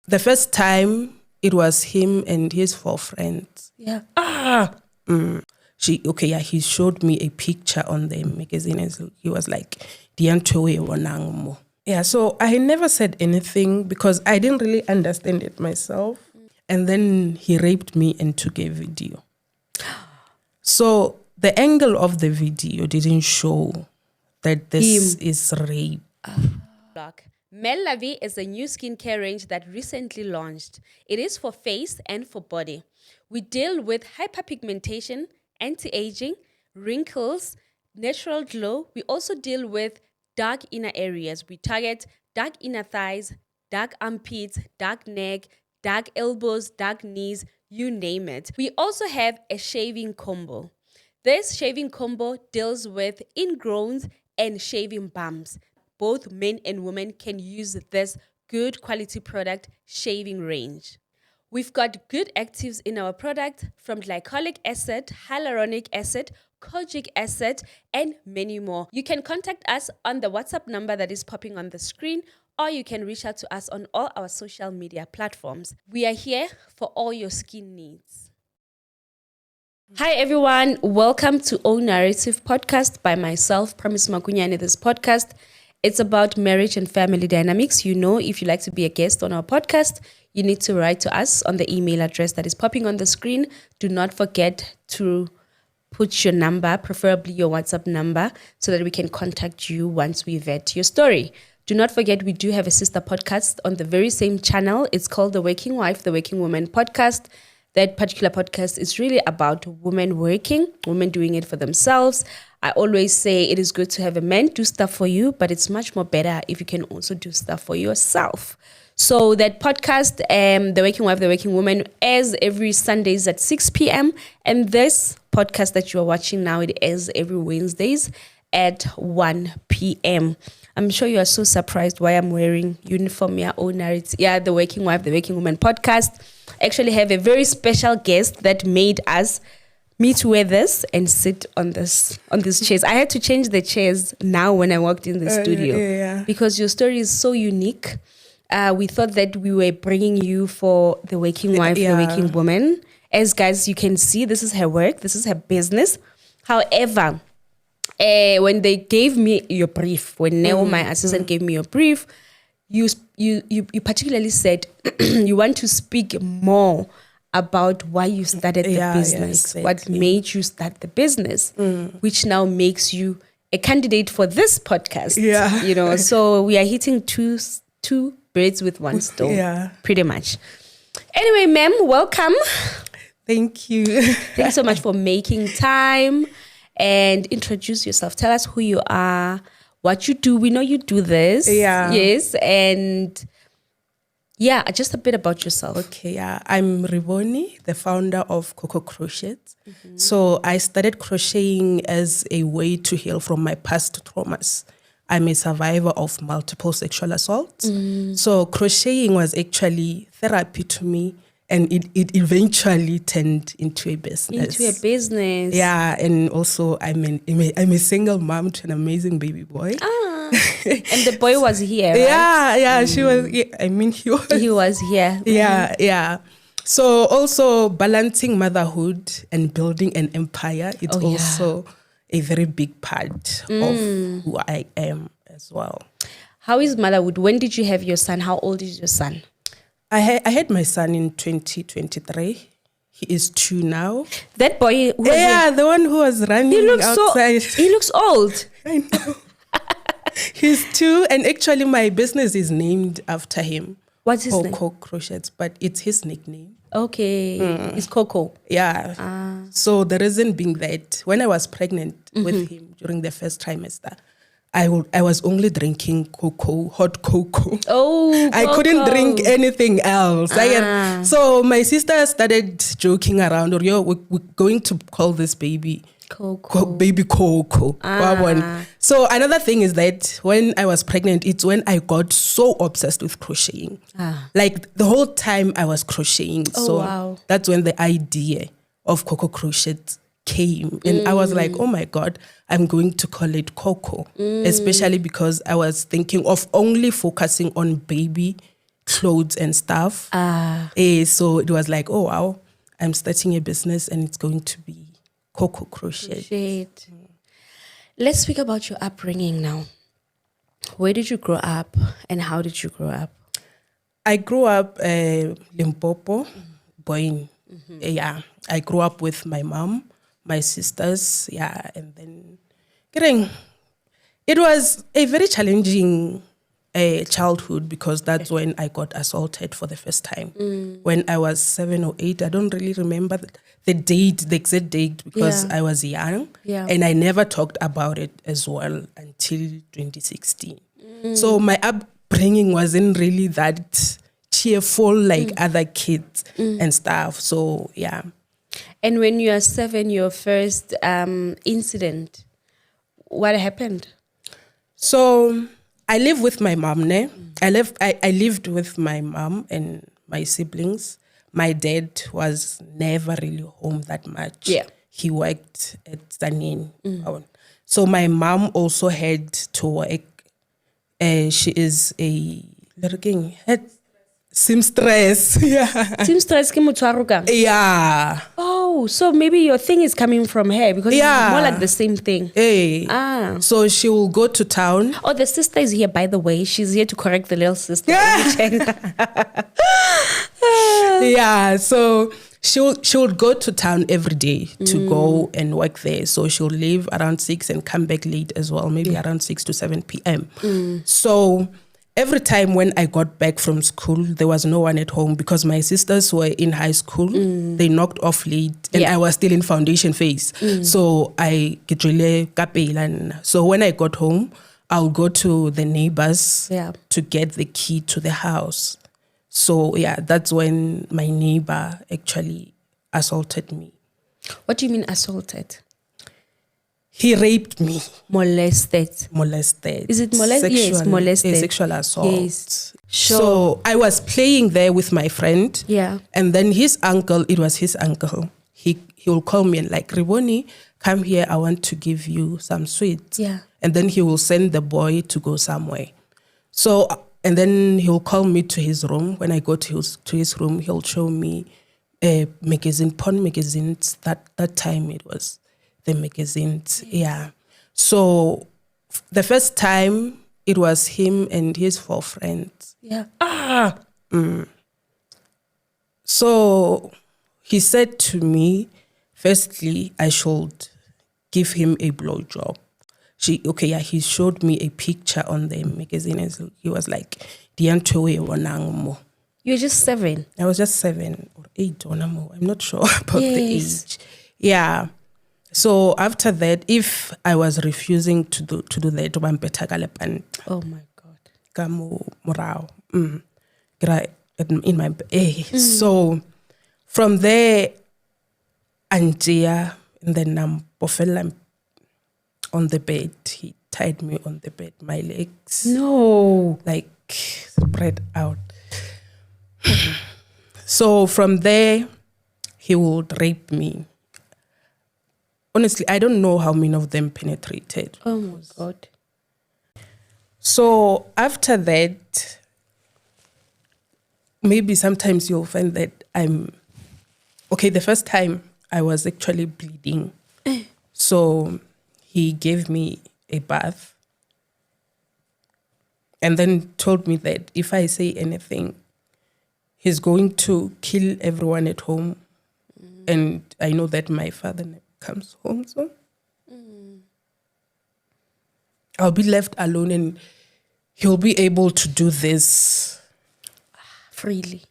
The first time, it was him and his 4 friends. Yeah. He showed me a picture on the magazine and he was like, yeah, so I never said anything because I didn't really understand it myself. And then he raped me and took a video. So the angle of the video didn't show that this is rape. Melavi is a new skincare range that recently launched. It is for face and for body. We deal with hyperpigmentation, anti-aging, wrinkles, natural glow. We also deal with dark inner areas. We target dark inner thighs, dark armpits, dark neck, dark elbows, dark knees, you name it. We also have a shaving combo. This shaving combo deals with ingrowns and shaving bumps. Both men and women can use this good quality product shaving range. We've got good actives in our product from glycolic acid, hyaluronic acid, kojic acid, and many more. You can contact us on the WhatsApp number that is popping on the screen, or you can reach out to us on all our social media platforms. We are here for all your skin needs. Hi everyone, welcome to O Narrative Podcast by myself, Promise Makunyane. This podcast, it's about marriage and family dynamics. You know, if you'd like to be a guest on our podcast, you need to write to us on the email address that is popping on the screen. Do not forget to put your number, preferably your WhatsApp number, so that we can contact you once we vet your story. Do not forget, we do have a sister podcast on the very same channel. It's called The Working Wife, The Working Woman Podcast. That particular podcast is really about women working, women doing it for themselves. I always say it is good to have a man do stuff for you, but it's much more better if you can also do stuff for yourself. So that podcast, The Working Wife, The Working Woman, airs every Sundays at 6 p.m. And this podcast that you are watching now, it airs every Wednesdays at 1 p.m. I'm sure you are so surprised why I'm wearing uniform. The Working Wife, The Working Woman podcast. I actually have a very special guest that made me to wear this and sit on these chairs. I had to change the chairs now when I walked in the studio because your story is so unique. We thought that we were bringing you for The Working Wife, The Working Woman. As guys, you can see, this is her work. This is her business. However, when they gave me your brief, when Neo, my assistant, gave me your brief, you particularly said you want to speak more about why you started the business, exactly. What made you start the business, which now makes you a candidate for this podcast. Yeah, you know, so we are hitting two birds with one stone, pretty much. Anyway, ma'am, welcome. Thank you. Thank you so much for making time. And introduce yourself. Tell us who you are, what you do. We know you do this. Yeah. Yes. And just a bit about yourself. Okay. Yeah. I'm Rivoni, the founder of Coco Crochet. Mm-hmm. So I started crocheting as a way to heal from my past traumas. I'm a survivor of multiple sexual assaults. So crocheting was actually therapy to me. And it eventually turned into a business. Yeah, and also I'm a single mom to an amazing baby boy. And the boy was here, right? Yeah, she was. Yeah, I mean, he was. He was here. Yeah. So also balancing motherhood and building an empire. It's also a very big part of who I am as well. How is motherhood? When did you have your son? How old is your son? I had my son in 2023. He is 2 now. That boy who was the one who was running outside. He looks old. I know. He's 2, and actually my business is named after him. What's his name? Coco Crochet, but it's his nickname. Okay. It's Coco. Yeah. So the reason being that when I was pregnant with him during the first trimester, I was only drinking cocoa, hot cocoa. Oh, I couldn't drink anything else. So my sister started joking around, we're going to call this baby Coco. Baby Coco. So another thing is that when I was pregnant, it's when I got so obsessed with crocheting. Like the whole time I was crocheting. That's when the idea of Coco Crochet came, and I was like, oh my God, I'm going to call it Coco, especially because I was thinking of only focusing on baby clothes and stuff. So it was like, oh wow, I'm starting a business and it's going to be Coco Crochet. Let's speak about your upbringing now. Where did you grow up and how did you grow up? I grew up Limpopo, Boyne. Yeah, I grew up with my mom, my sisters, and then it was a very challenging childhood because that's when I got assaulted for the first time. When I was 7 or 8, I don't really remember the exact date because I was young and I never talked about it as well until 2016. So my upbringing wasn't really that cheerful like other kids and stuff. So yeah. And when you are 7, your first incident, what happened? So I live with my mom. I lived with my mom and my siblings. My dad was never really home that much. Yeah. He worked at Zanin. So my mom also had to work. She is a seamstress. Yeah. Seamstress ke motshwaro kang? Yeah. Oh, so maybe your thing is coming from her because it's more like the same thing. Hey. So she will go to town. Oh, the sister is here, by the way. She's here to correct the little sister. Yeah, so she would go to town every day to go and work there. So she'll leave around 6 and come back late as well, maybe around 6 to 7 p.m. So every time when I got back from school, there was no one at home because my sisters were in high school. They knocked off late and I was still in foundation phase. So I get really kapela. So when I got home, I'll go to the neighbors to get the key to the house. So yeah, that's when my neighbor actually assaulted me. What do you mean assaulted? He raped me. Molested. Is it molested? Yes, molested. Sexual assault. Yes. Sure. So I was playing there with my friend. Yeah. And then it was his uncle. He will call me and like, Rivoni, come here. I want to give you some sweets. Yeah. And then he will send the boy to go somewhere. So, and then he'll call me to his room. When I go to his room, he'll show me porn magazines. That time it was the magazines. Yeah. So the first time it was him and his 4 friends. Yeah. So he said to me, firstly, I should give him a blowjob. He showed me a picture on the magazine and he was like, you're just 7. I was just 7 or 8 or more. I'm not sure about the age. Yeah. So after that, if I was refusing to do that, oh my God. In my so from there, Antia, and then Pofela on the bed. He tied me on the bed, my legs. No. Like spread out. So from there, he would rape me. Honestly, I don't know how many of them penetrated. Oh my God. So after that, maybe sometimes you'll find that the first time I was actually bleeding. So he gave me a bath and then told me that if I say anything, he's going to kill everyone at home. And I know that my father comes home, so I'll be left alone and he'll be able to do this freely.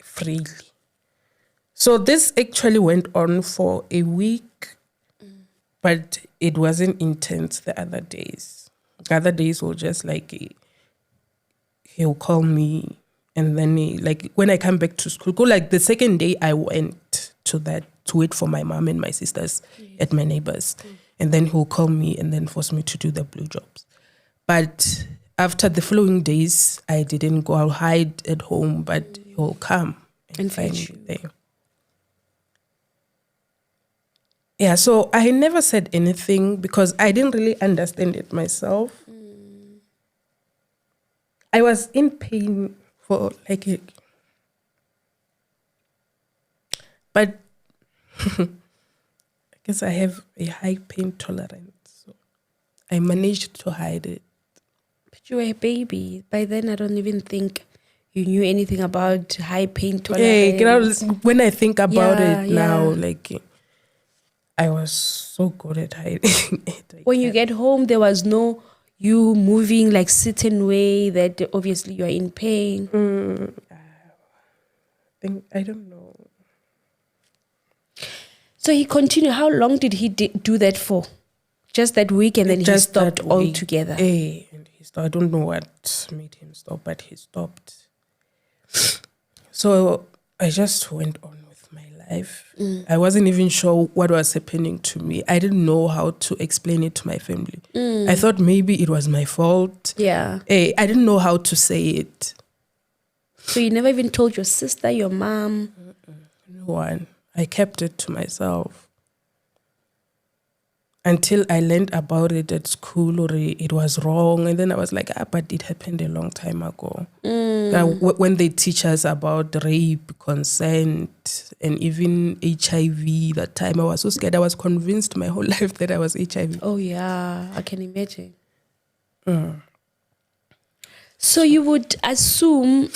So this actually went on for a week, but it wasn't intense the other days. The other days were just like, he'll call me and then when I come back to school, the second day I went to wait for my mom and my sisters at my neighbors. And then he'll call me and then force me to do the blowjobs. But after the following days, I didn't go. I'll hide at home, but he'll come and find me there. Yeah, so I never said anything because I didn't really understand it myself. I was in pain for But I guess I have a high pain tolerance. So I managed to hide it. But you were a baby. By then, I don't even think you knew anything about high pain tolerance. Hey, when I think about it now, like, I was so good at hiding it. When you get home, there was no you moving like certain way that obviously you are in pain. I don't know. So he continued. How long did he do that for? Just that week, and then he stopped altogether. And he stopped. I don't know what made him stop, but he stopped. So I just went on with my life. I wasn't even sure what was happening to me. I didn't know how to explain it to my family. I thought maybe it was my fault. Yeah. I didn't know how to say it. So you never even told your sister, your mom? No one. I kept it to myself. Until I learned about it at school, or it was wrong. And then I was like, but it happened a long time ago. When they teach us about rape, consent, and even HIV, that time I was so scared. I was convinced my whole life that I was HIV. Oh, yeah. I can imagine. So you would assume,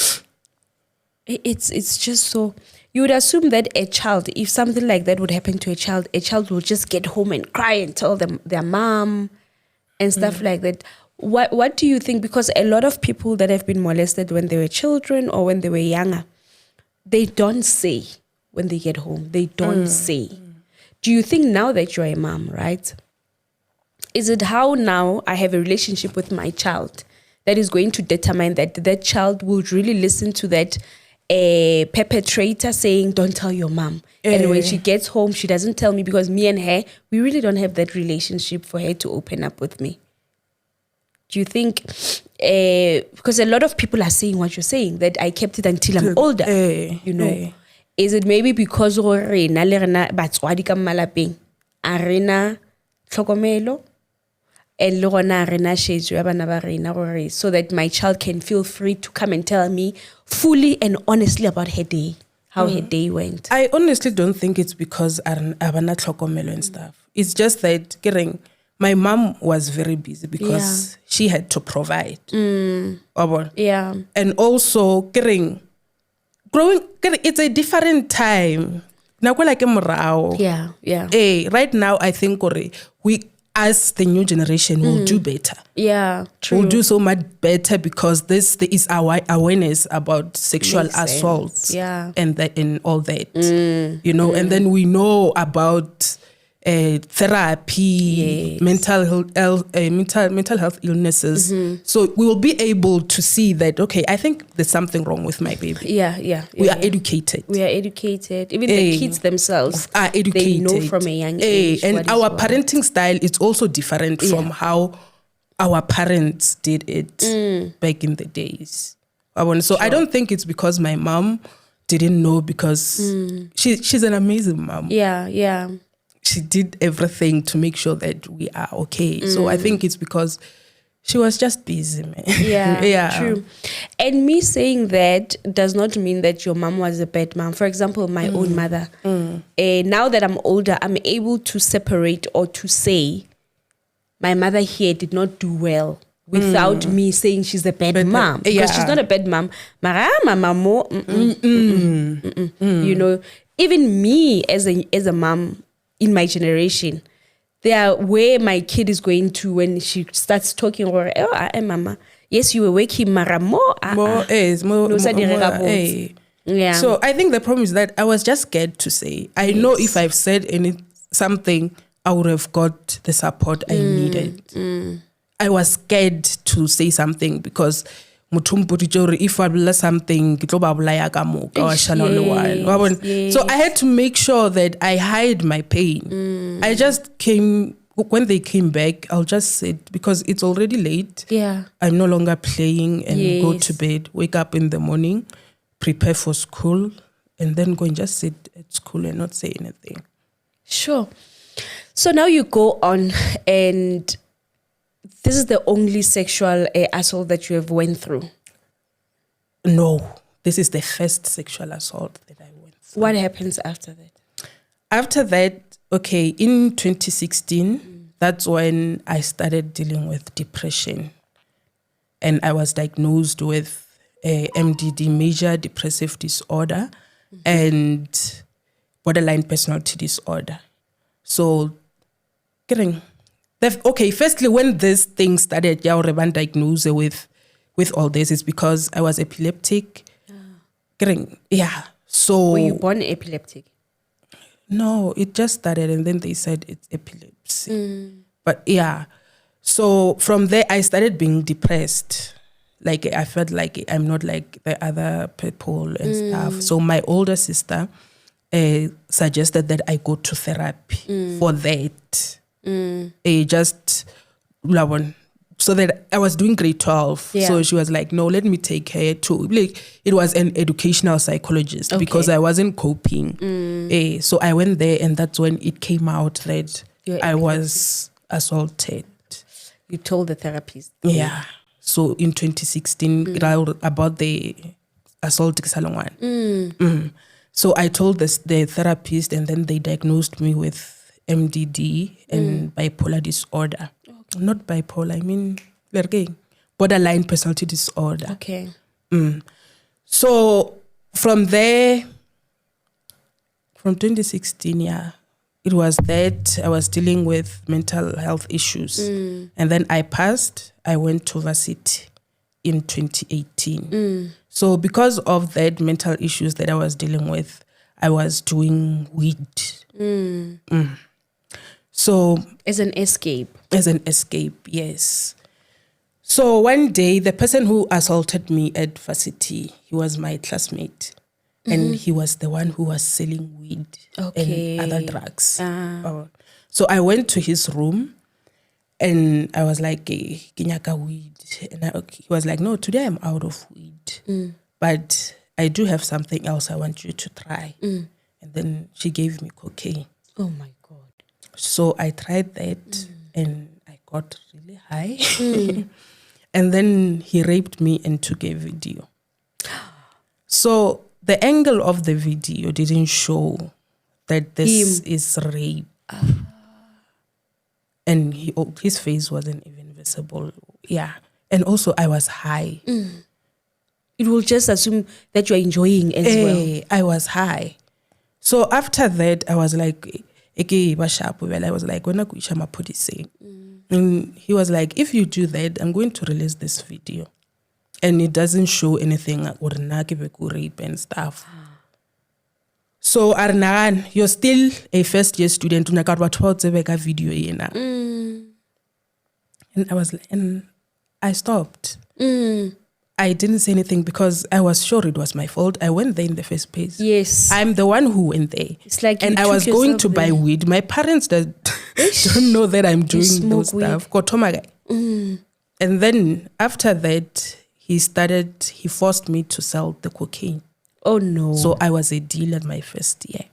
it's just so... You would assume that a child, if something like that would happen to a child will just get home and cry and tell them their mom and stuff like that. What do you think? Because a lot of people that have been molested when they were children or when they were younger, they don't say when they get home. They don't say. Do you think now that you're a mom, right? Is it how now I have a relationship with my child that is going to determine that that child will really listen to that a perpetrator saying, don't tell your mom. And when she gets home, she doesn't tell me because me and her, we really don't have that relationship for her to open up with me. Do you think, because a lot of people are saying what you're saying, that I kept it until I'm older, you know. Is it maybe because rena le rena batswadi ka malapeng a rena tlhokomelo and le gona rena shejwe ya bana ba rena gore so that my child can feel free to come and tell me fully and honestly about her day, how her day went? I honestly don't think it's because abana tlhokomelo and stuff. It's just that my mom was very busy because she had to provide. Yeah. And also growing, it's a different time. Yeah. Right now, I think we, as the new generation, will do better. Yeah, true. We'll do so much better because there is our awareness about sexual assault. Yeah. And all that. You know, and then we know about therapy, mental health illnesses. So we will be able to see that, okay, I think there's something wrong with my baby. Yeah. We are educated. Even the kids themselves are educated. They know from a young age. And our parenting style is also different from how our parents did it back in the days. So I don't think it's because my mom didn't know, because she's an amazing mom. Yeah. She did everything to make sure that we are okay. So I think it's because she was just busy, man. Yeah, true. And me saying that does not mean that your mom was a bad mom. For example, my own mother. Now that I'm older, I'm able to separate or to say my mother here did not do well without me saying she's a bad mom. Because she's not a bad mom. You know, even me as a mom, in my generation, there where my kid is going to when she starts talking or mama, yes, you were waking mara more. Yeah. So I think the problem is that I was just scared to say. I know if I've said something, I would have got the support I needed. I was scared to say something because if I bless something, so I had to make sure that I hide my pain. I just when they came back, I'll just sit because it's already late. Yeah. I'm no longer playing and go to bed, wake up in the morning, prepare for school, and then go and just sit at school and not say anything. Sure. So now you go on, and this is the only sexual assault that you have went through? No, this is the first sexual assault that I went What happens after that? After that, okay, in 2016, that's when I started dealing with depression. And I was diagnosed with MDD, major depressive disorder, and borderline personality disorder. So, okay, firstly, when this thing started, Rebone diagnosed with all this is because I was epileptic. Yeah. So were you born epileptic? No, it just started and then they said it's epilepsy. But yeah. So from there I started being depressed. Like I felt like I'm not like the other people and stuff. So my older sister suggested that I go to therapy for that. Just so that I was doing grade 12. Yeah. So she was like, no, let me take her to, like, it was an educational psychologist because I wasn't coping. So I went there and that's when it came out that I was assaulted. You told the therapist? Yeah. So in 2016, about the assault. So I told the therapist and then they diagnosed me with MDD and bipolar disorder. Not bipolar, I mean, borderline personality disorder. Okay. So from there, from 2016, it was that I was dealing with mental health issues. And then I passed, I went to varsity in 2018. So because of that mental issues that I was dealing with, I was doing weed. So as an escape, yes. So one day, the person who assaulted me at varsity, he was my classmate. And he was the one who was selling weed and other drugs. So I went to his room and I was like, Kinyaka weed. And he was like, no, today I'm out of weed. But I do have something else I want you to try. And then she gave me cocaine. Oh my God. So I tried that and I got really high. And then he raped me and took a video. So the angle of the video didn't show that this is rape. And his face wasn't even visible. Yeah. And also I was high. It will just assume that you're enjoying as well. I was high. So after that, I was like, I was like, and he was like, if you do that, I'm going to release this video. And it doesn't show anything or rape and stuff. So Arnagan, you're still a first year student. Video. And I was like, and I stopped. I didn't say anything because I was sure it was my fault. I went there in the first place. Yes. I'm the one who went there. It's like and I was going to buy weed. My parents don't know that I'm doing those stuff. And then after that, he forced me to sell the cocaine. Oh no. So I was a dealer my first year.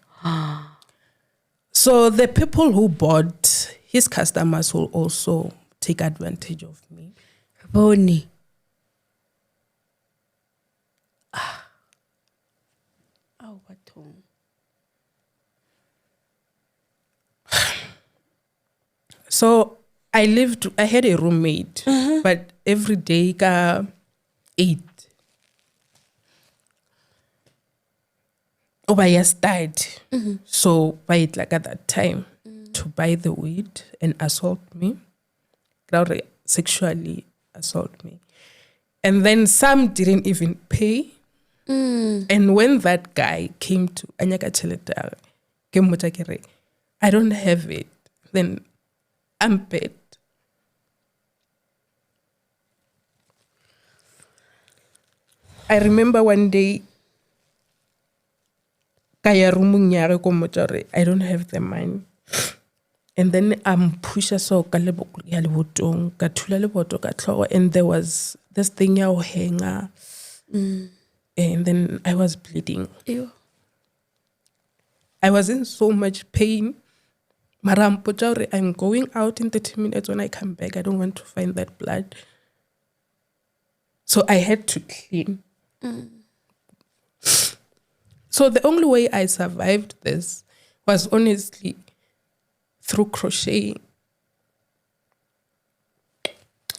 So the people who bought, his customers will also take advantage of me. Rivoni. Oh, what home? So I had a roommate, but every day ka 8. I started. So buy it like at that time to buy the weed and assault me. Sexually assault me. And then some didn't even pay. And when that guy came to Anyaka Cheletara, I don't have it, then I'm paid. I remember one day, I don't have the money. And then I'm pusha so and there was this thing hanger. And then I was bleeding. Ew. I was in so much pain. I'm going out in 30 minutes. When I come back, I don't want to find that blood. So I had to clean. So the only way I survived this was honestly through crocheting.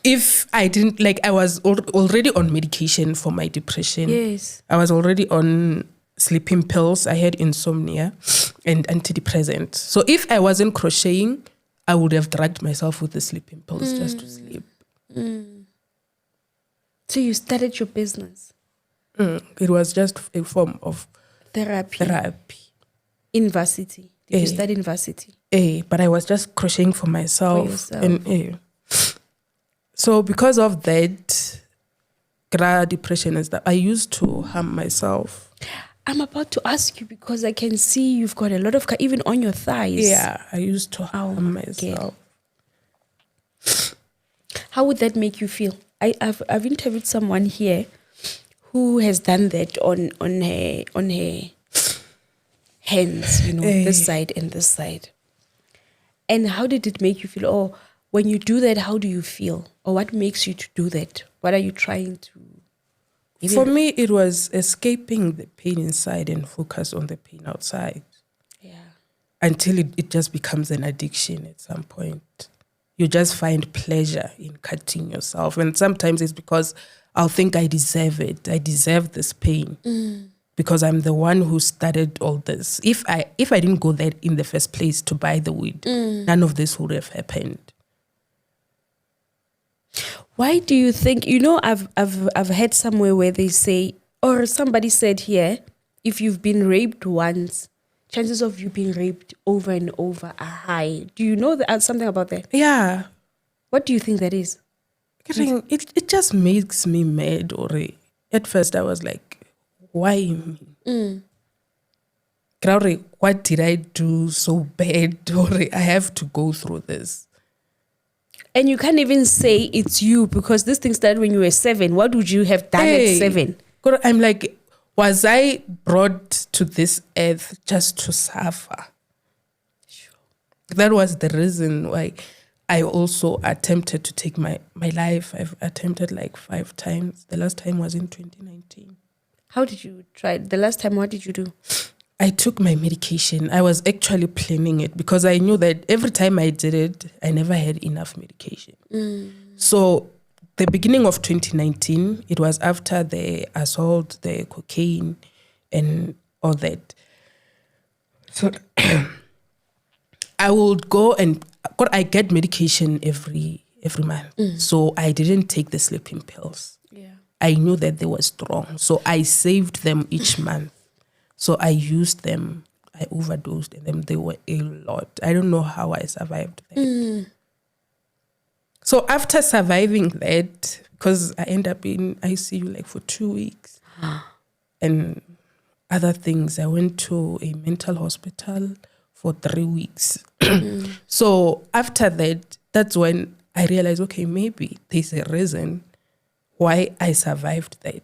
If I didn't, like, I was already on medication for my depression. Yes. I was already on sleeping pills. I had insomnia and antidepressants. So if I wasn't crocheting, I would have drugged myself with the sleeping pills just to sleep. So you started your business? It was just a form of therapy. In varsity? Did you study in varsity? But I was just crocheting for myself. And so because of that, depression and stuff, I used to harm myself. I'm about to ask you because I can see you've got a lot of even on your thighs. Yeah, I used to harm myself. How would that make you feel? I've interviewed someone here who has done that on her hands, this side and this side. And how did it make you feel? Or when you do that, how do you feel? Or what makes you to do that? What are you trying to? For me, it was escaping the pain inside and focus on the pain outside. Yeah. Until it just becomes an addiction at some point. You just find pleasure in cutting yourself. And sometimes it's because I'll think I deserve it. I deserve this pain. Because I'm the one who started all this. If I didn't go there in the first place to buy the wood, none of this would have happened. Why do you think, I've heard somewhere where they say, or somebody said here, if you've been raped once, chances of you being raped over and over are high. Do you know something about that? Yeah. What do you think that is? It just makes me mad. At first I was like, why me? What did I do so bad? I have to go through this. And you can't even say it's you because this thing started when you were 7. What would you have done at 7? I'm like, was I brought to this earth just to suffer? Sure. That was the reason why I also attempted to take my life. I've attempted like 5 times. The last time was in 2019. How did you try? The last time, what did you do? I took my medication. I was actually planning it because I knew that every time I did it, I never had enough medication. So the beginning of 2019, it was after the assault, the cocaine, and all that. So I would go and I get medication every month. So I didn't take the sleeping pills. Yeah. I knew that they were strong. So I saved them each month. So I used them. I overdosed on them. They were a lot. I don't know how I survived that. So after surviving that, because I ended up in ICU like for 2 weeks and other things, I went to a mental hospital for 3 weeks. So after that, that's when I realized, okay, maybe there's a reason why I survived that.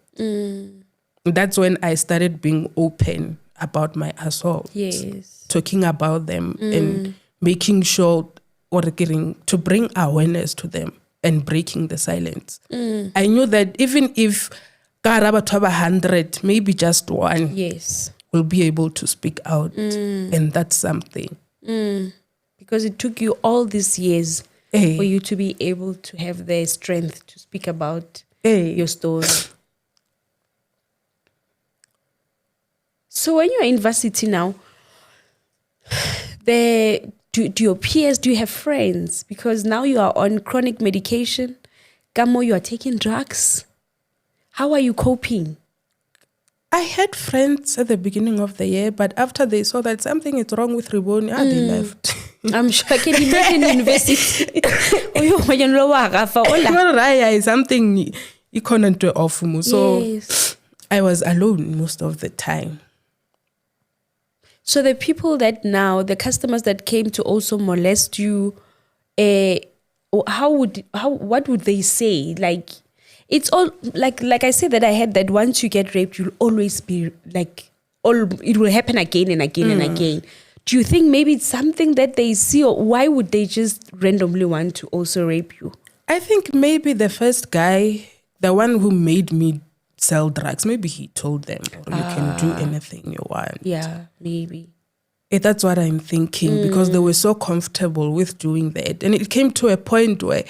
That's when I started being open about my assault. Yes. Talking about them and making sure to bring awareness to them and breaking the silence. I knew that even if Karaba to 100, maybe just one will be able to speak out. And that's something. Because it took you all these years for you to be able to have the strength to speak about your story. So when you're in varsity now, do your peers, do you have friends? Because now you are on chronic medication. Gamo, you are taking drugs. How are you coping? I had friends at the beginning of the year, but after they saw that something is wrong with Rivoni, they left. I'm sure I can imagine university. Something you couldn't do off. So I was alone most of the time. So the people that now, the customers that came to also molest you, what would they say? Like, it's all like I said that I had that once you get raped, you'll always be like, it will happen again and again and again. Do you think maybe it's something that they see, or why would they just randomly want to also rape you? I think maybe the first guy, the one who made me sell drugs. Maybe he told them, or you can do anything you want. Yeah, maybe. That's what I'm thinking, because they were so comfortable with doing that. And it came to a point where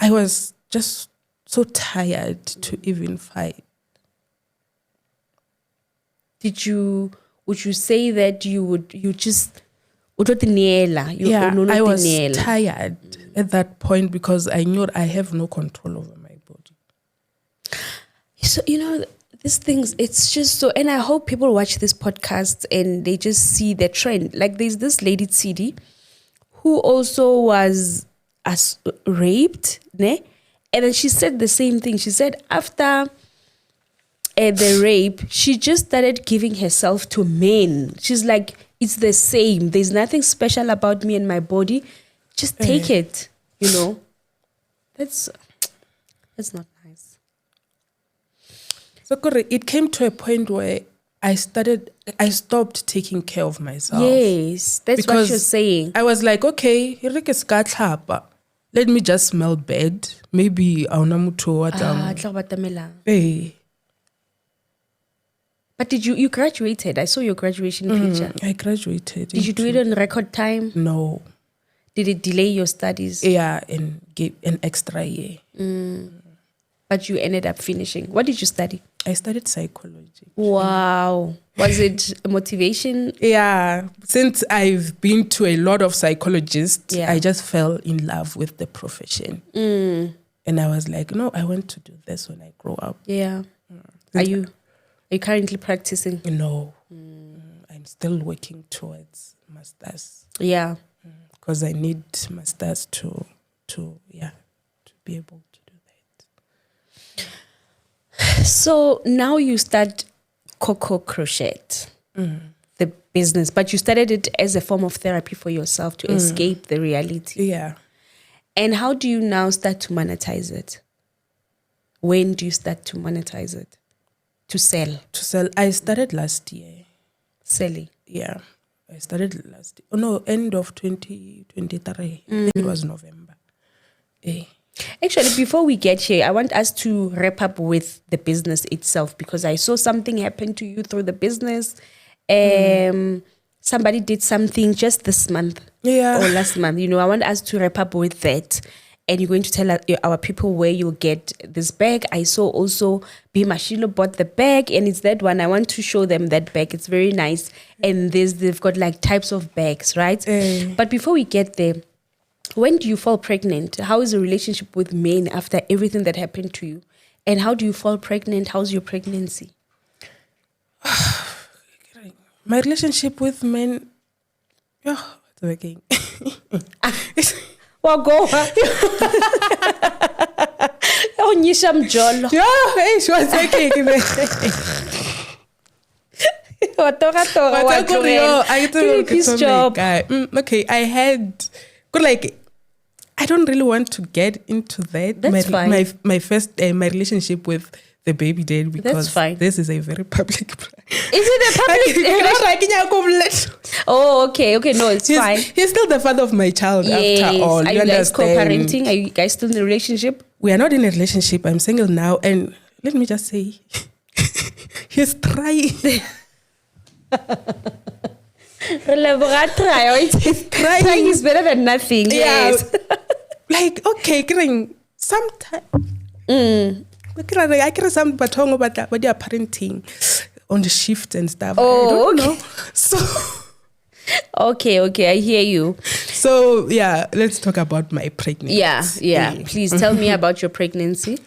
I was just so tired to even fight. Would you say that I was tired at that point because I knew I have no control over my body. So, these things, it's just so, and I hope people watch this podcast and they just see the trend. Like there's this lady, Tsidi, who also was raped, ne? And then she said the same thing. She said after the rape, she just started giving herself to men. She's like, it's the same. There's nothing special about me and my body. Just take it, That's not nice. So it came to a point where I stopped taking care of myself. Yes, that's what you're saying. I was like, okay, let me just smell bad. Maybe hey. But you graduated? I saw your graduation picture. I graduated. Did you do it in record time? No. Did it delay your studies? Yeah, and give an extra year. But you ended up finishing. What did you study? I studied psychology. Wow. Was it a motivation? Yeah. Since I've been to a lot of psychologists, I just fell in love with the profession. And I was like, no, I want to do this when I grow up. Yeah. Are you currently practicing? No. I'm still working towards masters. Yeah. Because I need masters to be able to do that. So now you start Coco Crochet, the business, but you started it as a form of therapy for yourself to escape the reality. Yeah. And how do you now start to monetize it? When do you start to monetize it? To sell? To sell. I started last year. Selling? Yeah. I started last year. Oh, no, end of 2023. I think it was November. Actually, before we get here, I want us to wrap up with the business itself, because I saw something happen to you through the business. Somebody did something just this month or last month. I want us to wrap up with that. And you're going to tell our people where you'll get this bag. I saw also B. Mashilo bought the bag, and it's that one. I want to show them that bag. It's very nice. And they've got like types of bags, right? But before we get there, when do you fall pregnant? How is the relationship with men after everything that happened to you? And how do you fall pregnant? How's your pregnancy? My relationship with men, it's working. Well, go. Oh, Nisham Jol. Yeah, she was taking it. Okay, I had I don't really want to get into that. That's fine. My first my relationship with the baby dad, because this is a very public. Is it a public? Oh, okay. No, it's fine. He's still the father of my child. After all, are you guys co-parenting? Are you guys still in a relationship? We are not in a relationship. I'm single now, and let me just say, he's trying. Trying is better than nothing. Yeah. Yes. Okay, sometimes. I carry some baton about that, but they are parenting on the shift and stuff. Oh, I don't know. So okay, I hear you. So let's talk about my pregnancy. Yeah. Please tell me about your pregnancy.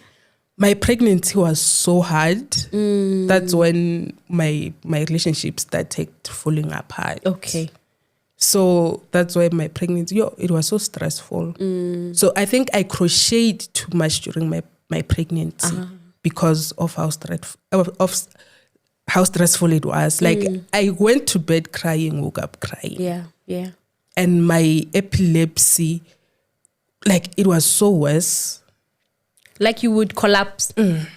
My pregnancy was so hard. That's when my relationship started falling apart. Okay. So that's why my pregnancy, it was so stressful. So I think I crocheted too much during my pregnancy because of how stressful it was. I went to bed crying, woke up crying. Yeah. And my epilepsy, it was so worse. You would collapse. A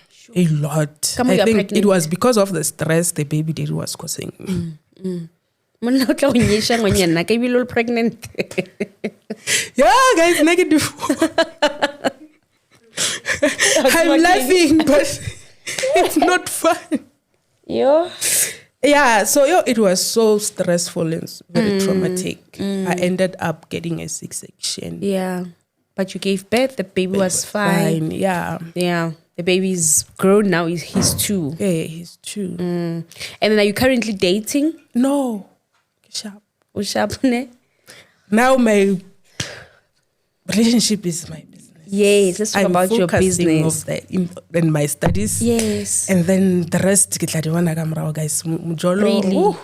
lot. I think it was because of the stress the baby daddy was causing. Pregnant. Yeah, guys, negative. I'm laughing, but It's not fun. Yo. Yeah, so it was so stressful and very traumatic. I ended up getting a C-section. Yeah. But you gave birth, the baby was fine. Yeah. Yeah. The baby's grown now, he's 2. Yeah, he's 2. And then are you currently dating? No. Sharp. Sharp, ne? Now my relationship is my business. Yes, let's talk about your business. And my studies. Yes. And then the rest, guys. Really?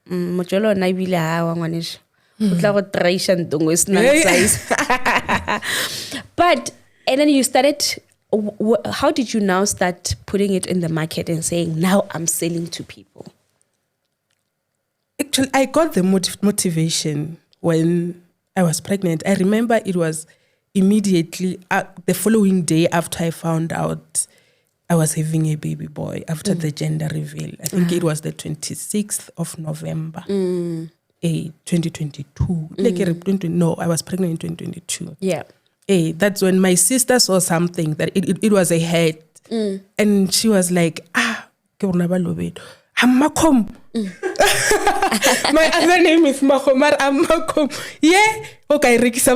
Mojolo na ibile ha wa ngwaneso. O tla go traisha ntongo e sena size. But and then you started, how did you now start putting it in the market and saying, now I'm selling to people? Actually, I got the motivation when I was pregnant. I remember it was immediately the following day after I found out I was having a baby boy, after the gender reveal. I think it was the 26th of November, 2022. No, I was pregnant in 2022. Yeah. That's when my sister saw something that it was a head. And she was like, I'm Makom. My other name is Mahomar. I'm Makom. Yeah. Okay, this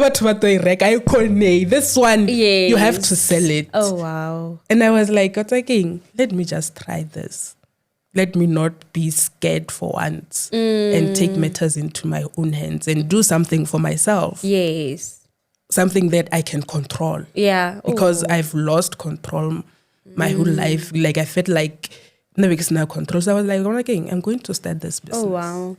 one, yes. You have to sell it. Oh, wow. And I was like, let me just try this. Let me not be scared for once and take matters into my own hands and do something for myself. Yes. Something that I can control. Yeah. Because I've lost control my whole life. Like I felt like Nevik's now control. So I was like, I'm going to start this business. Oh, wow.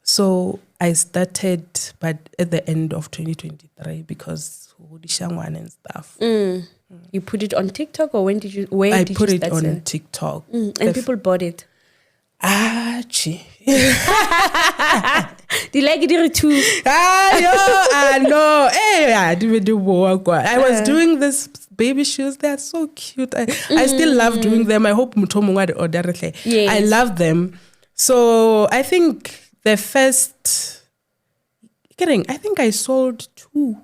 So I started, but at the end of 2023 because Shangwan and stuff. You put it on TikTok, or where did you put it start on TikTok. And people bought it. Gee. They like it too. No. I was doing this baby shoes. They are so cute. I still love doing them. I hope Mutomungwa order. Yes. I love them. So I think the first, I think I sold two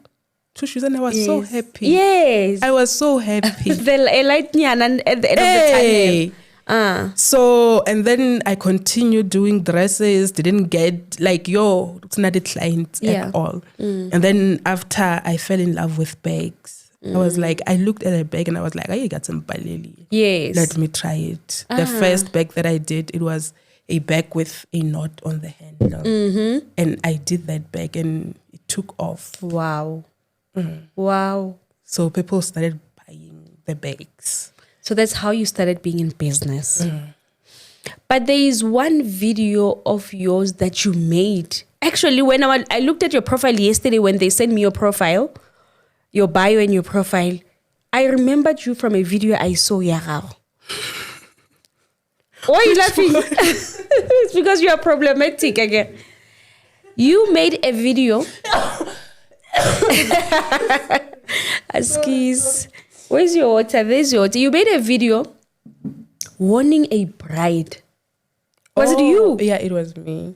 shoes and I was so happy. Yes. I was so happy. The light at the end of the tunnel. So, and then I continued doing dresses, didn't get it's not a client at all. And then after I fell in love with bags, I was like, I looked at a bag and I was like, you got some balili. Yes. Let me try it. The first bag that I did, it was a bag with a knot on the handle. And I did that bag and it took off. Wow. Wow. So people started buying the bags. So that's how you started being in business. But there is one video of yours that you made. Actually, when I looked at your profile yesterday, when they sent me your profile, your bio and your profile, I remembered you from a video I saw, Yarao. Why are you laughing? It's because you are problematic again. You made a video. Askies. Where's your water? There's your water. You made a video warning a bride. Was it you? Yeah, it was me.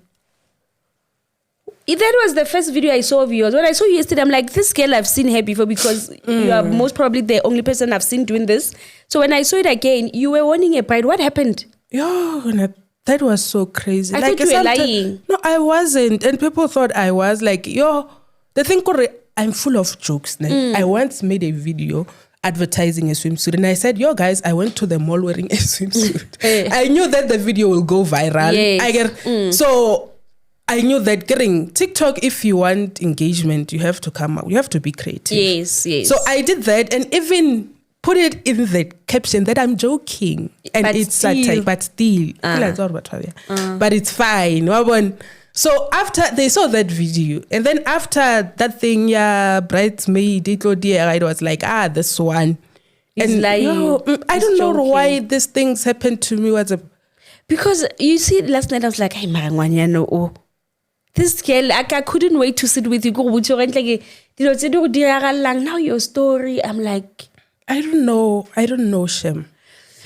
That was the first video I saw of yours. When I saw you yesterday, I'm like, this girl, I've seen her before because you are most probably the only person I've seen doing this. So when I saw it again, you were warning a bride. What happened? That was so crazy. I thought you were lying. No, I wasn't. And people thought I was like, the thing, I'm full of jokes. I once made a video advertising a swimsuit and I said, guys, I went to the mall wearing a swimsuit. I knew that the video will go viral. Yes. So I knew that getting TikTok, if you want engagement, you have to come out. You have to be creative. Yes. So I did that and even put it in the caption that I'm joking. And it's satire, but still. But it's fine. So after they saw that video, and then after that thing, bridesmaid, it was like, this one. And like, I don't know why these things happened to me. Because you see, last night I was like, hey, Marangwanyano, this girl, I couldn't wait to sit with you. Now your story, I'm like, I don't know, Shem.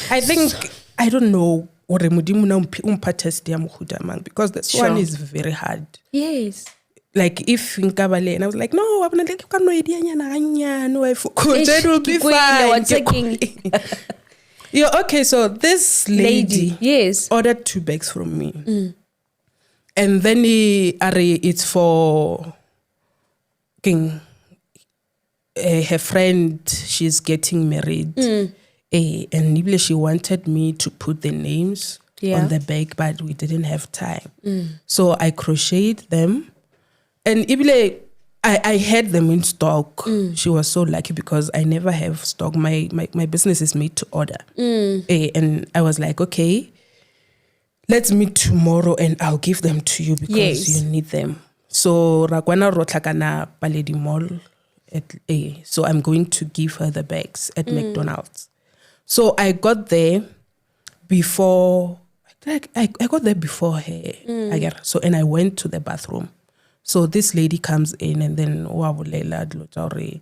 I think, I don't know. Because this one is very hard. Yes. Like if in Kabale, and I was like, no, I'm not like, you can't know idea, no, I forgot. It will be fine. Yeah, okay, so this lady yes, ordered 2 bags from me. And then it's for her friend, she's getting married. And she wanted me to put the names on the bag, but we didn't have time. So I crocheted them. And I had them in stock. She was so lucky because I never have stock. My business is made to order. And I was like, okay, let's meet tomorrow and I'll give them to you because you need them. So Ragwana Rotlakana Paledi Mall so I'm going to give her the bags at McDonald's. So I got there before I got there before her. So and I went to the bathroom. So this lady comes in and then okay.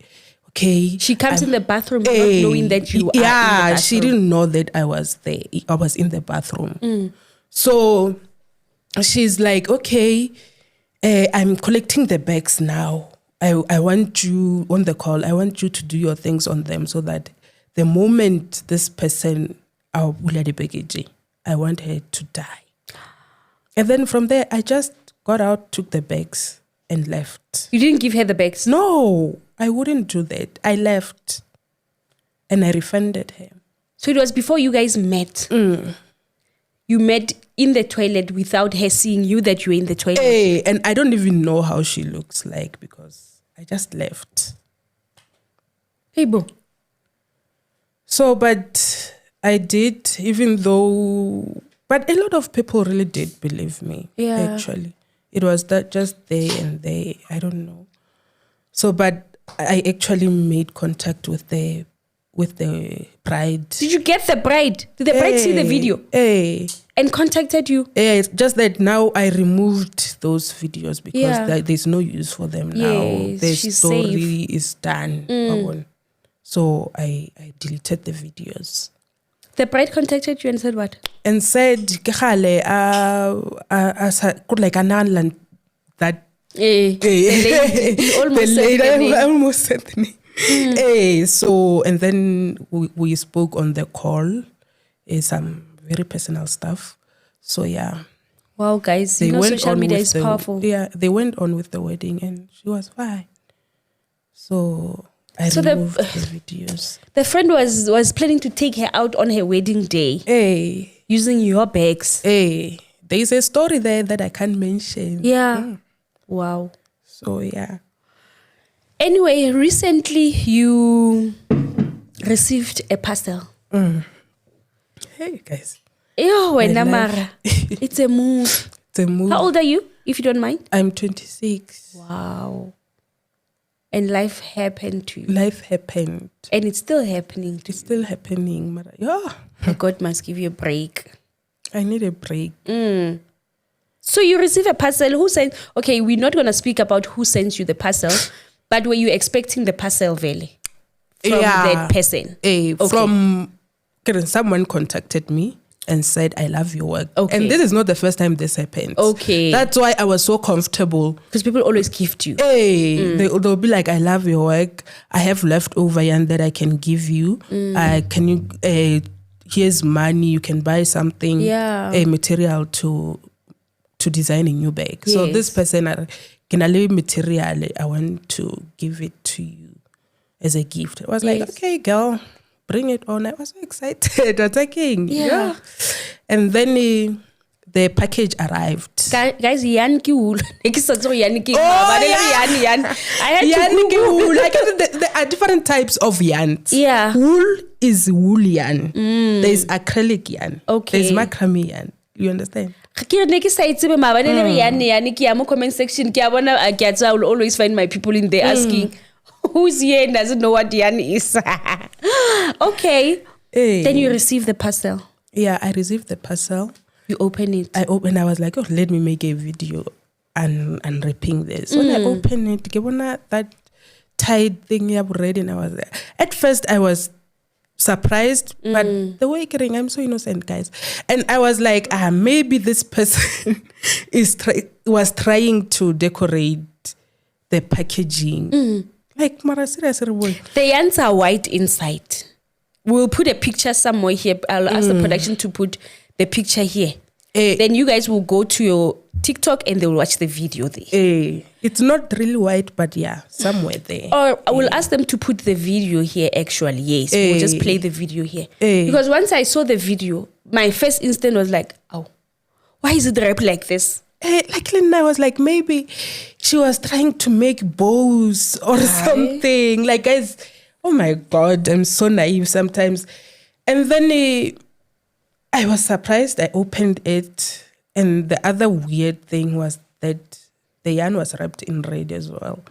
She comes in the bathroom not knowing that you are in the bathroom. She didn't know that I was there. I was in the bathroom. So she's like, okay, I'm collecting the bags now. I want you on the call. I want you to do your things on them so that the moment this person, I want her to die. And then from there, I just got out, took the bags, and left. You didn't give her the bags? No, I wouldn't do that. I left, and I refunded her. So it was before you guys met? You met in the toilet without her seeing you that you were in the toilet? And I don't even know how she looks like because I just left. Hey, bro. So, but I did, even though... But a lot of people really did believe me, actually. It was that just there and there. I don't know. So, but I actually made contact with the bride. Did you get the bride? Did the bride see the video? And contacted you? It's just that now I removed those videos because there's no use for them now. The story is done. So I deleted the videos. The bride contacted you and said what? And said, like that. The almost said the name. So, and then we spoke on the call, some very personal stuff. So, yeah. Wow, guys, social media is powerful. Yeah, they went on with the wedding and she was fine. So, I removed the videos. The friend was planning to take her out on her wedding day. Using your bags. There's a story there that I can't mention. Yeah. Wow. So, yeah. Anyway, recently you received a parcel. Hey, guys. It's a move. It's a move. How old are you, if you don't mind? I'm 26. Wow. And life happened to you. Life happened. And it's still happening. It's still happening. But God must give you a break. I need a break. So you receive a parcel. Who sent? Okay, we're not going to speak about who sends you the parcel, but were you expecting the parcel, Vele? From that person? From someone contacted me and said, I love your work. Okay. And this is not the first time this happened. Okay. That's why I was so comfortable. Because people always gift you. They'll be like, I love your work. I have leftover yarn that I can give you. Can you, here's money. You can buy something, material to design a new bag. Yes. So this person, can I leave material? I want to give it to you as a gift. I was like, okay, girl. Bring it on. I was so excited. Attacking. Yeah. And then the package arrived. Guys, Yan Kiul. There are different types of yarns. Yeah. Wool is wool yarn. There's acrylic yarn. Okay. There's macrame yarn. You understand? Comment section. I will always find my people in there asking, who's here and doesn't know what yarn is? Okay. Then you receive the parcel. Yeah, I received the parcel. You open it. I was like, oh, let me make a video and ripping this. When I opened it, that tied thing up ready, and I was there. At first I was surprised, but the way I'm so innocent, guys. And I was like, maybe this person was trying to decorate the packaging. Like, Mara, seriously, the yarns are white inside. we'll put a picture somewhere here. I'll ask the production to put the picture here. Then you guys will go to your TikTok and they will watch the video there. It's not really white, but yeah, somewhere there. Or I will ask them to put the video here actually. Yes, we'll just play the video here. Because once I saw the video, my first instinct was like, oh, why is it wrapped like this? Like Linda, I was like, maybe she was trying to make bows or something. Like, guys, oh my God, I'm so naive sometimes. And then I was surprised. I opened it. And the other weird thing was that the yarn was wrapped in red as well.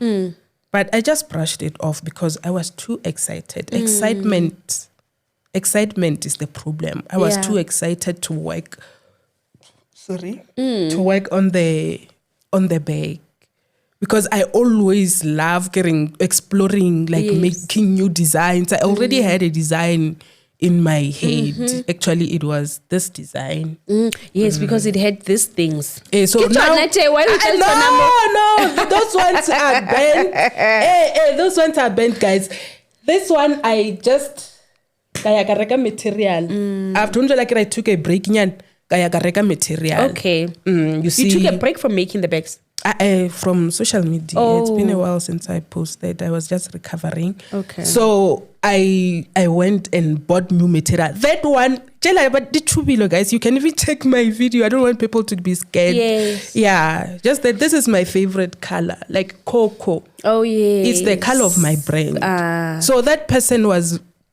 But I just brushed it off because I was too excited. Excitement is the problem. I was too excited to work. To work on the bag. Because I always love exploring, like making new designs. I already had a design in my head. Actually, it was this design. Yes, because it had these things. So now, no, those ones are bent. Those ones are bent, guys. This one, I just kaya kareka material. After like I took a break, kaya kareka material. Okay. You see, you took a break from making the bags. From social media. It's been a while since I posted. I was just recovering. Okay. So I went and bought new material. That one, but the two below, guys, you can even check my video. I don't want people to be scared. Yes. Yeah. Just that this is my favorite color, like Coco. Oh, yes. It's the color of my brand. So that person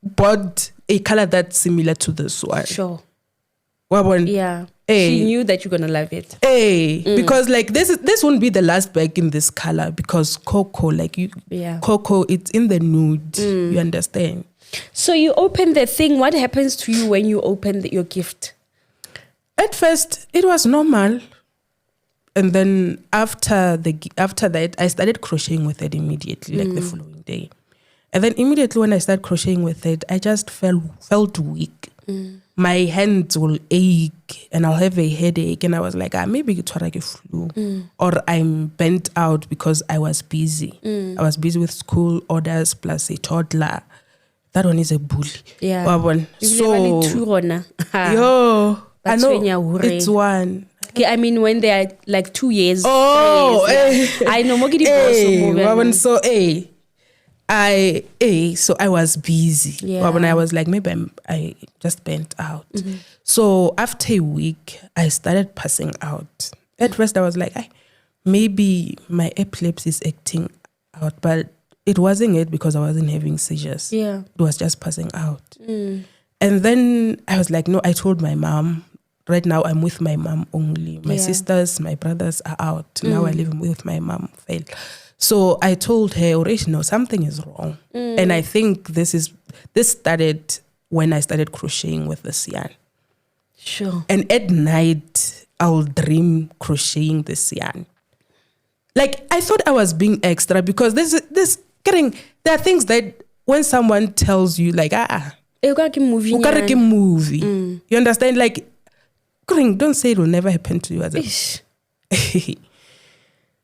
bought a color that's similar to this one. Sure. Yeah. She knew that you're gonna love it. Because like this won't be the last bag in this color because Coco, Coco, it's in the nude. You understand? So you open the thing. What happens to you when you open your gift? At first, it was normal, and then after that, I started crocheting with it immediately, like the following day. And then immediately when I started crocheting with it, I just felt weak. My hands will ache and I'll have a headache. And I was like, maybe it's like a flu. Or I'm bent out because I was busy. I was busy with school orders plus a toddler. That one is a bully. Yeah. So, I know it's one. Okay, I mean, when they are like 2 years. Oh, 3 years, I know. So I was busy. Yeah. When I was like, maybe I just bent out. So after a week, I started passing out. At first, I was like, maybe my epilepsy is acting out, but it wasn't it because I wasn't having seizures. Yeah, it was just passing out. And then I was like, no. I told my mom. Right now, I'm with my mom only. My sisters, my brothers are out. Now I live with my mom. So I told her, no, something is wrong. And I think this started when I started crocheting with this yarn. Sure. And at night, I'll dream crocheting this yarn. Like, I thought I was being extra because there are things that when someone tells you, like, movie. You understand? Like, don't say it will never happen to you as a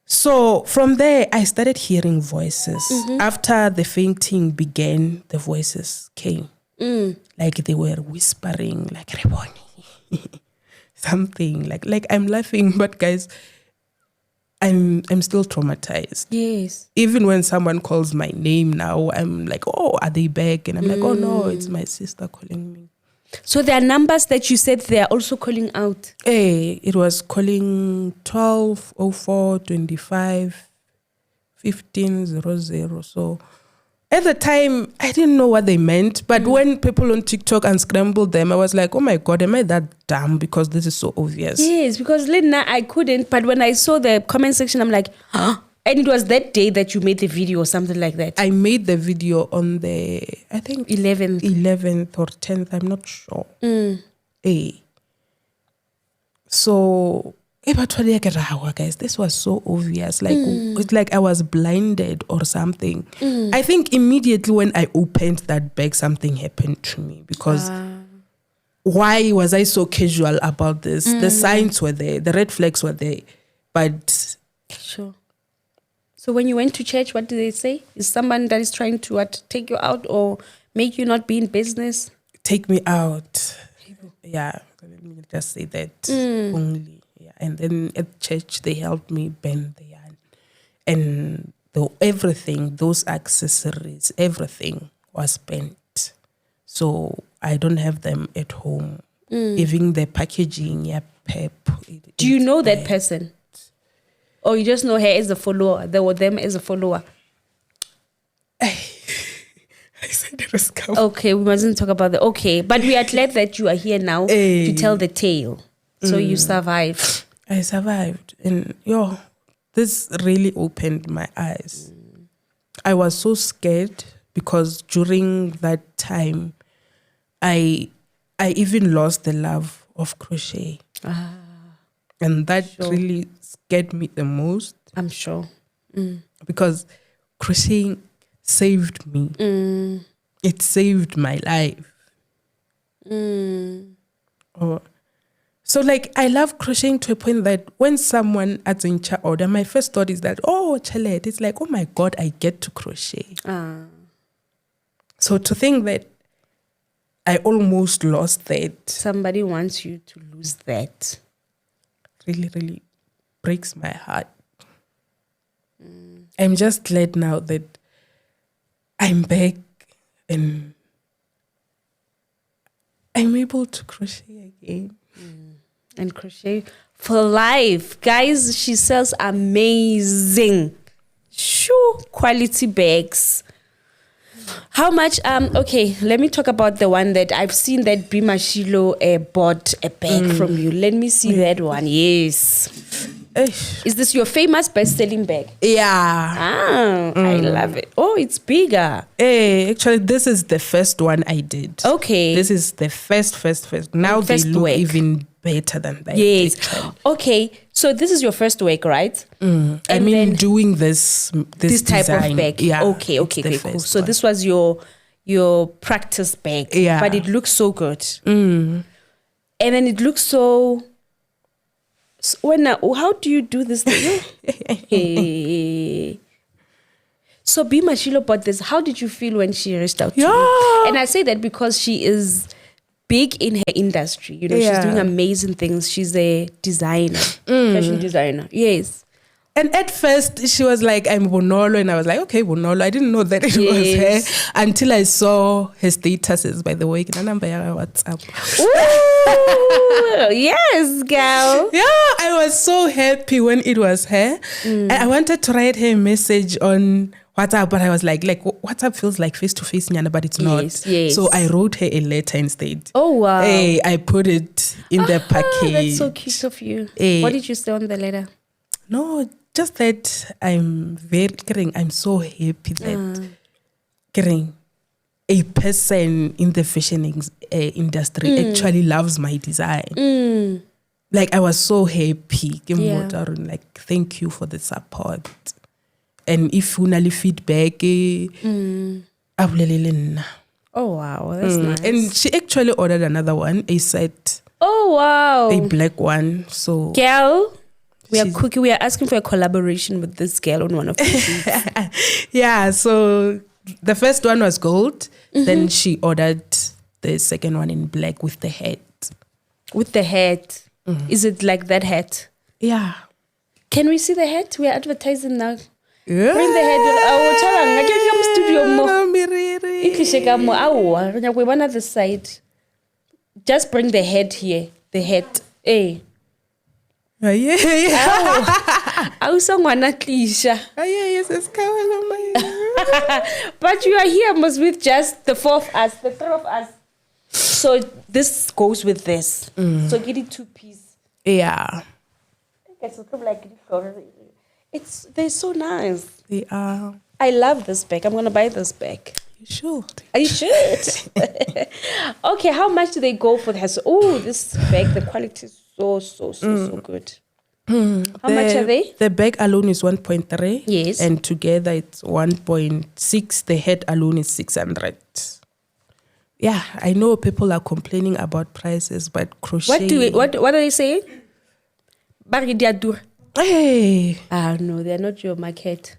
So from there, I started hearing voices. After the fainting began, the voices came. Like they were whispering, like Reboni. Something like I'm laughing, but guys, I'm still traumatized. Yes. Even when someone calls my name now, I'm like, oh, are they back? And I'm like, oh no, it's my sister calling me. So there are numbers that you said they are also calling out. It was calling 12, 04, 25, 15, 00. So at the time, I didn't know what they meant. But when people on TikTok unscrambled them, I was like, oh my God, am I that dumb? Because this is so obvious. Yes, because Linda, I couldn't. But when I saw the comment section, I'm like, huh? And it was that day that you made the video or something like that. I made the video on the, I think 11th or 10th. I'm not sure. So, guys, this was so obvious. Like, it's like I was blinded or something. I think immediately when I opened that bag, something happened to me because why was I so casual about this? The signs were there, the red flags were there, but sure. So when you went to church, what did they say? Is someone that is trying to take you out, or make you not be in business? Take me out. Yeah, let me just say that only. Yeah, and then at church they helped me bend the yarn, and everything, those accessories, everything was bent. So I don't have them at home. Even the packaging, yeah, pep. Do you know that person? Or you just know her as a follower, them as a follower? I said it was coming. Okay, we mustn't talk about that. Okay, but we are glad that you are here now to tell the tale. So you survived. I survived. And this really opened my eyes. I was so scared because during that time, I even lost the love of crochet. And that really scared me the most. I'm sure. Because crocheting saved me. It saved my life. So like I love crocheting to a point that when someone adds in order, my first thought is that, Chalet, it's like, oh my God, I get to crochet. So to think that I almost lost that. Somebody wants you to lose that. Really, really breaks my heart. I'm just glad now that I'm back and I'm able to crochet again. And crochet for life. Guys, she sells amazing quality bags. How much? Okay, let me talk about the one that I've seen that Bimashilo bought a bag from you. Let me see that one. Yes. Is this your famous best-selling bag? Yeah. I love it. Oh, it's bigger. Actually, this is the first one I did. Okay. This is the first. Now they look work. Even better than that. Yes. Actually. Okay. So this is your first work, right? I mean, doing this type design. Of bag. Yeah. Okay, cool. So this was your practice bag. Yeah. But it looks so good. And then it looks so... how do you do this thing? So Bimashilo bought this. How did you feel when she reached out to you? And I say that because she is big in her industry. She's doing amazing things. She's a designer, fashion designer. Yes. And at first, she was like, I'm Bonolo. And I was like, okay, Bonolo. I didn't know that it was her until I saw her statuses, by the way. WhatsApp. Ooh, yes, girl. Yeah, I was so happy when it was her. And I wanted to write her a message on WhatsApp, but I was like WhatsApp feels like face-to-face, but it's not. Yes. So I wrote her a letter instead. Oh, wow. Hey, I put it in the package. That's so cute of you. What did you say on the letter? No, just that I'm so happy that getting a person in the fashion industry actually loves my design. Like I was so happy. Like thank you for the support. And if you need feedback, oh wow, that's nice. And she actually ordered another one, a set. Oh wow, a black one. So girl. We are asking for a collaboration with this girl on one of the sheets. Yeah, so the first one was gold. Then she ordered the second one in black with the hat. With the hat? Is it like that hat? Yeah. Can we see the hat? We are advertising now. Yeah. Bring the hat. We want the side. Just bring the head here. The hat. Hey. Yeah. Yes, it's coming. But you are here almost with just the three of us. So this goes with this. So get it 2-piece. Yeah. They're so nice. They are. I love this bag. I'm gonna buy this bag. You should. You should. Okay, how much do they go for this? Oh, this bag, the quality is so good. How much are they? The bag alone is 1.3. Yes. And together it's 1.6. The head alone is 600. Yeah, I know people are complaining about prices, but crochet. What are they saying? Hey. No, they're not your market.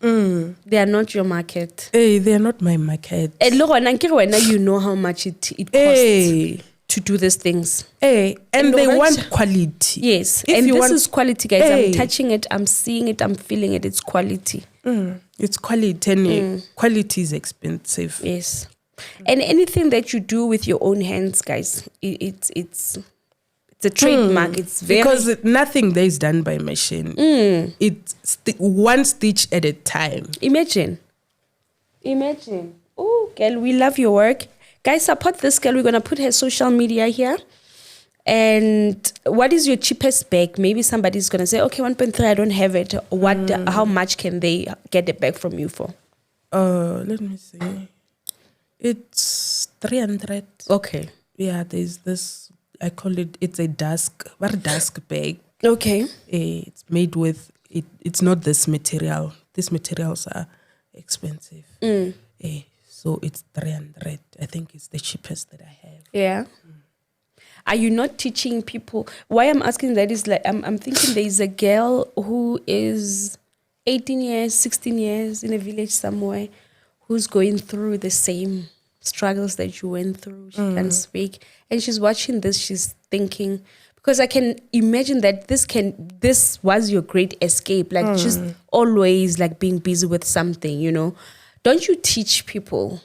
They are not your market. Hey, they are not my market. And you know how much it costs to do these things. Hey, and they want quality. Yes, if and this is quality, guys. I'm touching it, I'm seeing it, I'm feeling it. It's quality. It's quality, and quality is expensive. Yes, and anything that you do with your own hands, guys, it's a trademark. It's very because nothing there is done by machine. It's one stitch at a time. Imagine. Oh, girl, we love your work. Guys, support this girl. We're going to put her social media here. And what is your cheapest bag? Maybe somebody's going to say, okay, 1.3, I don't have it. How much can they get a bag from you for? Let me see. It's 300. Okay. Yeah, there's this, I call it, it's a dusk bag. Okay. It's made with, it's not this material. These materials are expensive. So it's 300. I think it's the cheapest that I have. Yeah. Are you not teaching people? Why I'm asking that is like, I'm thinking there is a girl who is 18 years, 16 years in a village somewhere who's going through the same struggles that you went through. She can't speak. And she's watching this, she's thinking, because I can imagine that this was your great escape, like just always like being busy with something, you know. Don't you teach people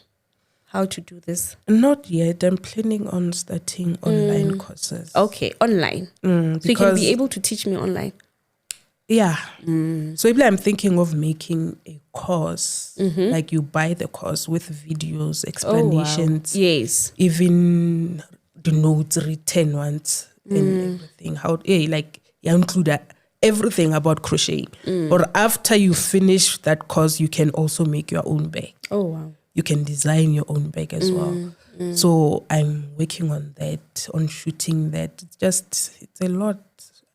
how to do this? Not yet. I'm planning on starting online courses. Okay, online. So you can be able to teach me online. Yeah. So maybe I'm thinking of making a course. Like you buy the course with videos, explanations. Oh, wow. Yes. Even the notes, written ones, and everything. How like you include everything about crocheting. Or after you finish that course, you can also make your own bag. Oh, wow. You can design your own bag as well. So I'm working on that, on shooting that. It's a lot.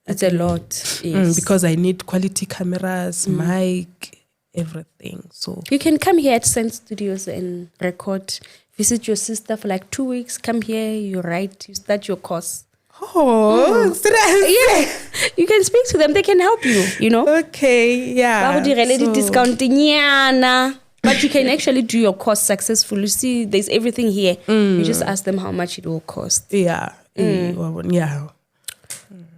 It's a lot, yes. Because I need quality cameras, mic, everything. So you can come here at Sense Studios and record. Visit your sister for like 2 weeks. Come here, you write, you start your course. Oh, yeah. You can speak to them. They can help you, you know. Okay, yeah. But you can actually do your course successfully. You see, there's everything here. You just ask them how much it will cost. Yeah. Yeah.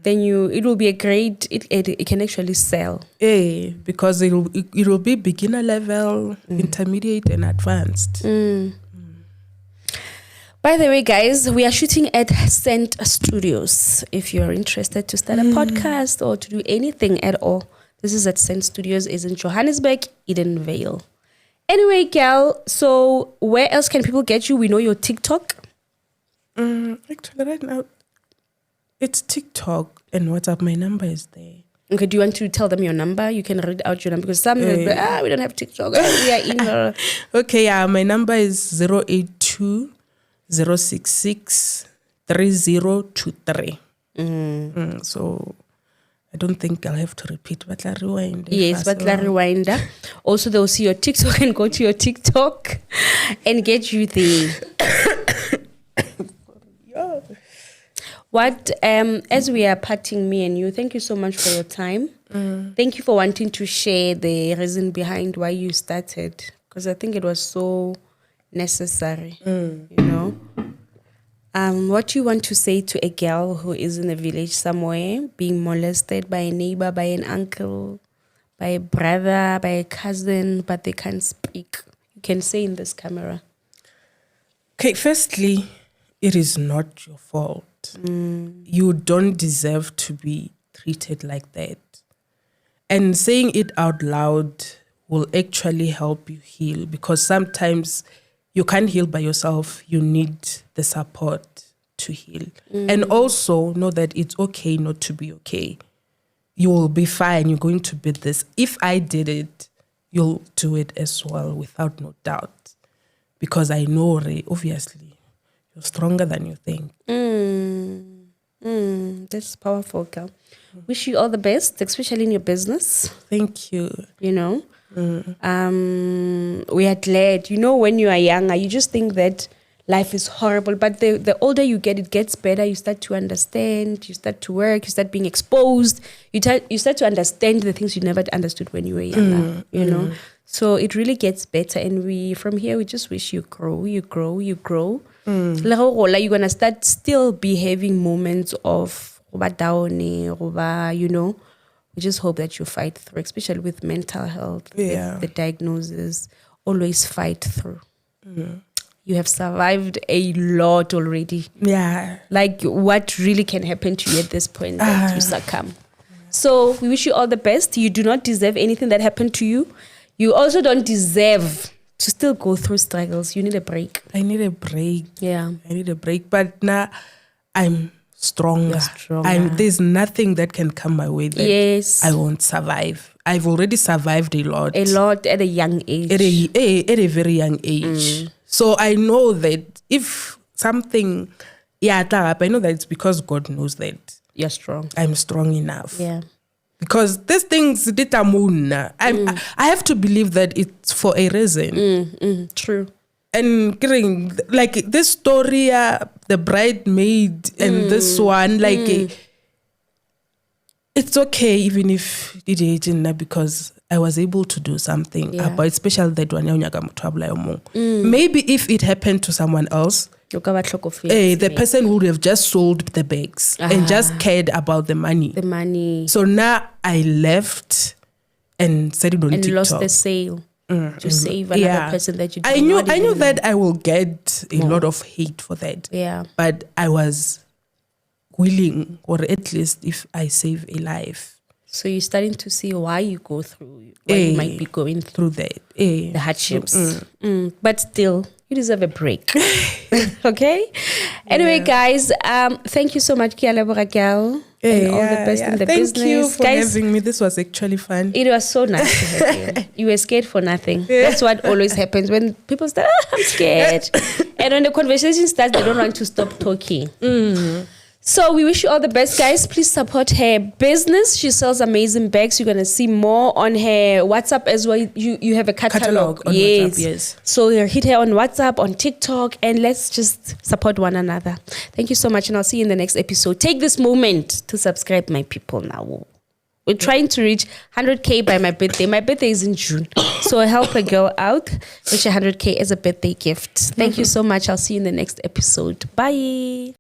Then it will be a great, it can actually sell. Because it will be beginner level, intermediate and advanced. By the way, guys, we are shooting at Scent Studios. If you're interested to start a podcast or to do anything at all, this is at Scent Studios, is in Johannesburg, Edenvale. Anyway, gal, so where else can people get you? We know your TikTok. Actually, right now, it's TikTok and WhatsApp. My number is there. Okay, do you want to tell them your number? You can read out your number because some we don't have TikTok. We are in her. Okay, yeah, my number is 082 066 3023. So I don't think I'll have to repeat. But la rewind. Yes, but la rewind. Also, they'll see your TikTok and go to your TikTok and get you there. What, as we are parting, me and you, thank you so much for your time. Thank you for wanting to share the reason behind why you started, because I think it was so necessary, you know. What do you want to say to a girl who is in a village somewhere, being molested by a neighbor, by an uncle, by a brother, by a cousin, but they can't speak? You can say in this camera. Okay, firstly, it is not your fault. You don't deserve to be treated like that. And saying it out loud will actually help you heal, because sometimes you can't heal by yourself. You need the support to heal. And also know that it's okay not to be okay. You will be fine. You're going to beat this. If I did it, you'll do it as well, without no doubt. Because I know, obviously, you're stronger than you think. That's powerful, girl. Wish you all the best, especially in your business. Thank you. You know, we are glad. You know, when you are younger, you just think that life is horrible. But the older you get, it gets better. You start to understand. You start to work. You start being exposed. You start to understand the things you never understood when you were younger. You know. So it really gets better. And from here, we just wish you grow. You're gonna start still be having moments of down, you know. We just hope that you fight through, especially with mental health, with the diagnosis. Always fight through. You have survived a lot already. Yeah. Like, what really can happen to you at this point that you succumb? So we wish you all the best. You do not deserve anything that happened to you. You also don't deserve to still go through struggles. You need a break. I need a break. Yeah. I need a break. But now I'm stronger. There's nothing that can come my way that I won't survive. I've already survived a lot. A lot at a young age. At a very young age. So I know that if something, I know that it's because God knows that you're strong. I'm strong enough. Yeah. Because these things, I have to believe that it's for a reason. True. And like this story, the bridesmaid and this one, like it's okay even if it didn't, because I was able to do something about, especially that one. Maybe if it happened to someone else, the person would have just sold the bags and just cared about the money. The money. So now I left and said it on TikTok. And lost the sale to save another person that you. I knew that I will get a lot of hate for that. Yeah. But I was willing, or at least if I save a life. So you're starting to see why you go through, why you might be going through the hardships. But still, you deserve a break. Okay? Anyway, guys, thank you so much, Kiala Borakel. And all the best in the business. Thank you for having me. This was actually fun. It was so nice to have you. You were scared for nothing. That's what always happens when people start, I'm scared. And when the conversation starts, they don't want to stop talking. So we wish you all the best, guys. Please support her business. She sells amazing bags. You're going to see more on her WhatsApp as well. You have a catalog on WhatsApp, yes. So hit her on WhatsApp, on TikTok, and let's just support one another. Thank you so much, and I'll see you in the next episode. Take this moment to subscribe, my people, now. We're trying to reach 100K by my birthday. My birthday is in June. So help a girl out. Reach 100K as a birthday gift. Thank you so much. I'll see you in the next episode. Bye.